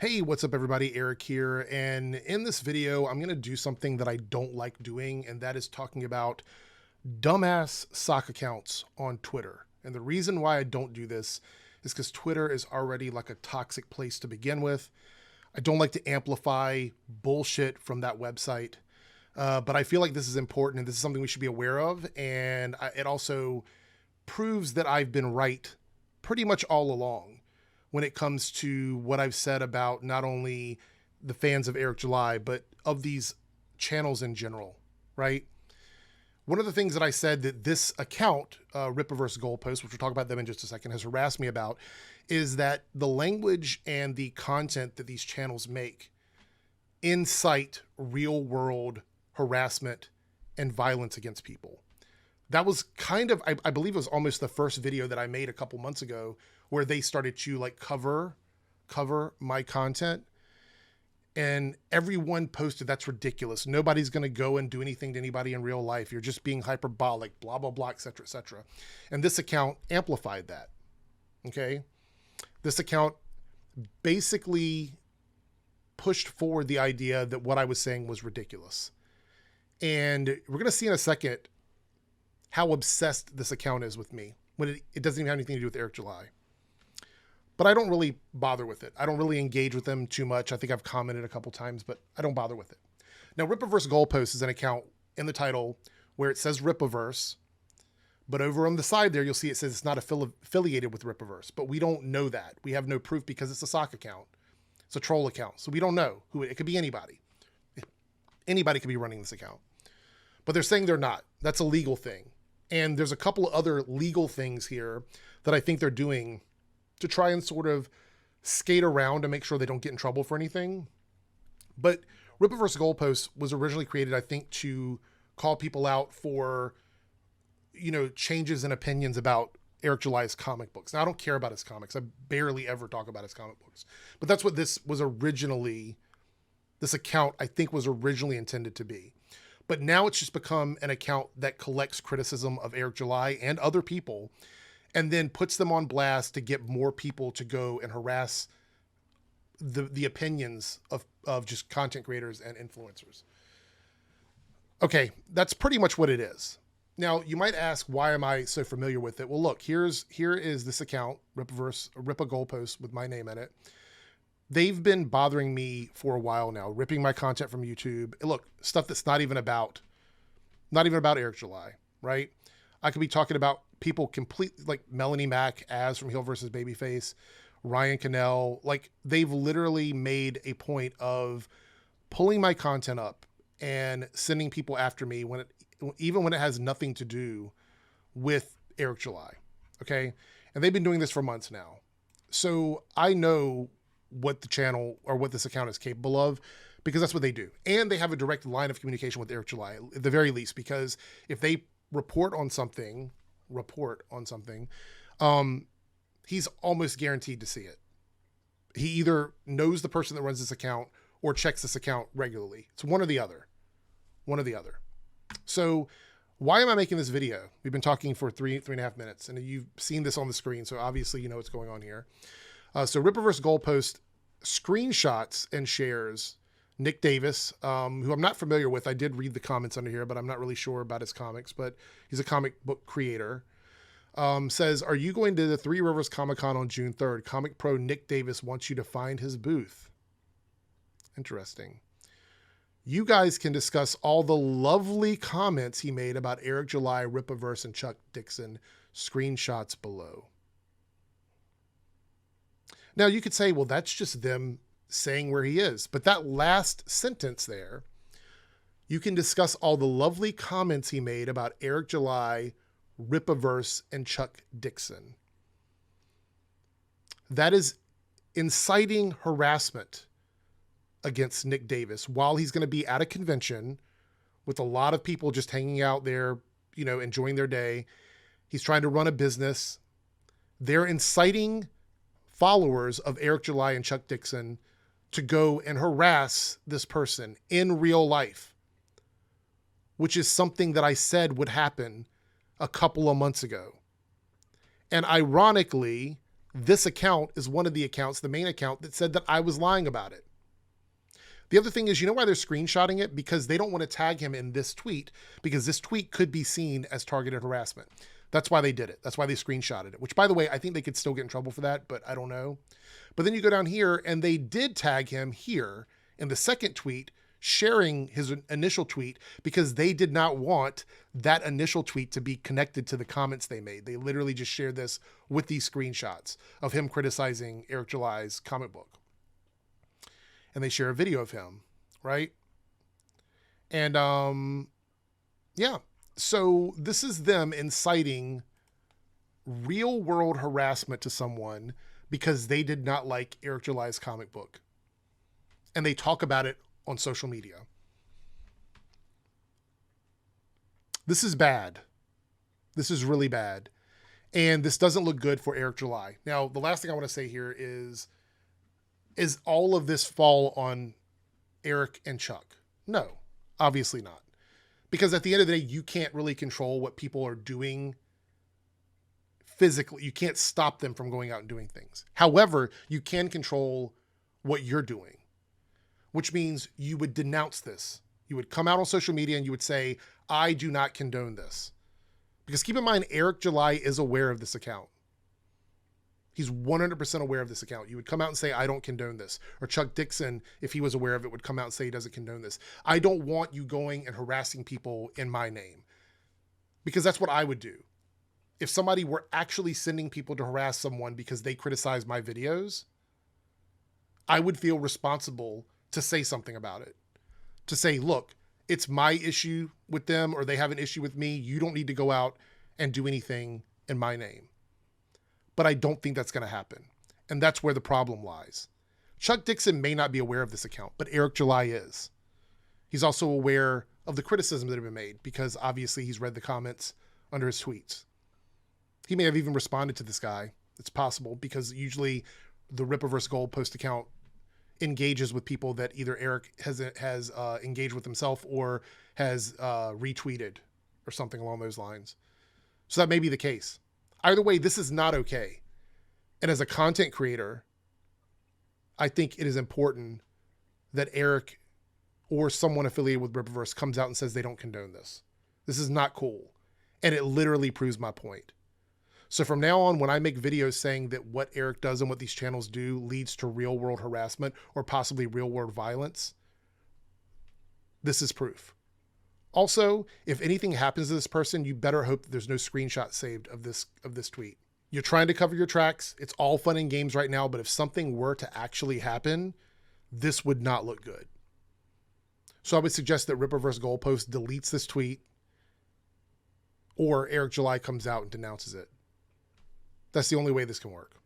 Hey, what's up everybody? Eric here. And in this video, I'm going to do something that I don't like doing, and that is talking about dumbass sock accounts on Twitter. And the reason why I don't do this is because Twitter is already like a toxic place to begin with. I don't like to amplify bullshit from that website. But I feel like this is important and this is something we should be aware of. And it also proves that I've been right pretty much all along when it comes to what I've said about not only the fans of Eric July, but of these channels in general, right? One of the things that I said that this account, Rippaverse Goalpost, which we'll talk about them in just a second, has harassed me about, is that the language and the content that these channels make incite real world harassment and violence against people. That was kind of, I believe it was almost the first video that I made a couple months ago where they started to like cover my content, and everyone posted, that's ridiculous. Nobody's going to go and do anything to anybody in real life. You're just being hyperbolic, blah, blah, blah, et cetera, et cetera. And this account amplified that. Okay. This account basically pushed forward the idea that what I was saying was ridiculous. And we're going to see in a second how obsessed this account is with me when it doesn't even have anything to do with Eric July. But I don't really bother with it. I don't really engage with them too much. I think I've commented a couple times, but I don't bother with it. Now, Rippaverse Goalpost is an account in the title where it says Rippaverse, but over on the side there, you'll see it says it's not affiliated with Rippaverse, but we don't know that. We have no proof because it's a sock account. It's a troll account. So we don't know who it could be. Anybody. Anybody could be running this account, but they're saying they're not. That's a legal thing. And there's a couple of other legal things here that I think they're doing to try and sort of skate around to make sure they don't get in trouble for anything. But Rippaverse Goalpost was originally created, I think, to call people out for, changes in opinions about Eric July's comic books. Now, I don't care about his comics. I barely ever talk about his comic books. But that's what this account, I think, was originally intended to be. But now it's just become an account that collects criticism of Eric July and other people and then puts them on blast to get more people to go and harass the opinions of just content creators and influencers. Okay, that's pretty much what it is. Now, you might ask, why am I so familiar with it? Well, look, here is this account, Rippaverse, Rippa Goalpost with my name in it. They've been bothering me for a while now, ripping my content from YouTube. Look, stuff that's not even about Eric July, right? I could be talking about people completely, like Melanie Mack as from Heel vs. Babyface, Ryan Cannell. Like, they've literally made a point of pulling my content up and sending people after me even when it has nothing to do with Eric July. Okay. And they've been doing this for months now. So I know what the channel or what this account is capable of, because that's what they do. And they have a direct line of communication with Eric July at the very least, because if they report on something, he's almost guaranteed to see it. He either knows the person that runs this account or checks this account regularly. It's one or the other. So why am I making this video? We've been talking for three and a half minutes, and you've seen this on the screen. So obviously you know what's going on here. So Rippaverse Goalpost screenshots and shares Nick Davis, who I'm not familiar with. I did read the comments under here, but I'm not really sure about his comics, but he's a comic book creator. Says, are you going to the Three Rivers Comic-Con on June 3rd? Comic pro Nick Davis wants you to find his booth. Interesting. You guys can discuss all the lovely comments he made about Eric July, Rippaverse, and Chuck Dixon. Screenshots below. Now you could say, well, that's just them saying where he is. But that last sentence there, you can discuss all the lovely comments he made about Eric July, Rippaverse, and Chuck Dixon. That is inciting harassment against Nick Davis while he's going to be at a convention with a lot of people just hanging out there, enjoying their day. He's trying to run a business. They're inciting followers of Eric July and Chuck Dixon to go and harass this person in real life, which is something that I said would happen a couple of months ago. And ironically, this account is one of the accounts, the main account, that said that I was lying about it. The other thing is, you know why they're screenshotting it? Because they don't want to tag him in this tweet, because this tweet could be seen as targeted harassment. That's why they did it. That's why they screenshotted it, which, by the way, I think they could still get in trouble for that, but I don't know. But then you go down here and they did tag him here in the second tweet, sharing his initial tweet, because they did not want that initial tweet to be connected to the comments they made. They literally just shared this with these screenshots of him criticizing Eric July's comic book. And they share a video of him, right? And yeah, so this is them inciting real world harassment to someone because they did not like Eric July's comic book. And they talk about it on social media. This is bad. This is really bad. And this doesn't look good for Eric July. Now, the last thing I want to say here is all of this fall on Eric and Chuck? No, obviously not. Because at the end of the day, you can't really control what people are doing physically. You can't stop them from going out and doing things. However, you can control what you're doing, which means you would denounce this. You would come out on social media and you would say, I do not condone this. Because keep in mind, Eric July is aware of this account. He's 100% aware of this account. You would come out and say, I don't condone this. Or Chuck Dixon, if he was aware of it, would come out and say he doesn't condone this. I don't want you going and harassing people in my name. Because that's what I would do. If somebody were actually sending people to harass someone because they criticize my videos, I would feel responsible to say something about it. To say, look, it's my issue with them, or they have an issue with me. You don't need to go out and do anything in my name. But I don't think that's going to happen. And that's where the problem lies. Chuck Dixon may not be aware of this account, but Eric July is. He's also aware of the criticism that have been made, because obviously he's read the comments under his tweets. He may have even responded to this guy. It's possible, because usually the Rippaverse Goalpost account engages with people that either Eric has engaged with himself or has retweeted or something along those lines. So that may be the case. Either way, this is not okay. And as a content creator, I think it is important that Eric or someone affiliated with Rippaverse comes out and says they don't condone this. This is not cool. And it literally proves my point. So from now on, when I make videos saying that what Eric does and what these channels do leads to real world harassment or possibly real world violence, this is proof. Also, if anything happens to this person, you better hope that there's no screenshot saved of this tweet. You're trying to cover your tracks. It's all fun and games right now, but if something were to actually happen, this would not look good. So I would suggest that Rippaverse Goalpost deletes this tweet, or Eric July comes out and denounces it. That's the only way this can work.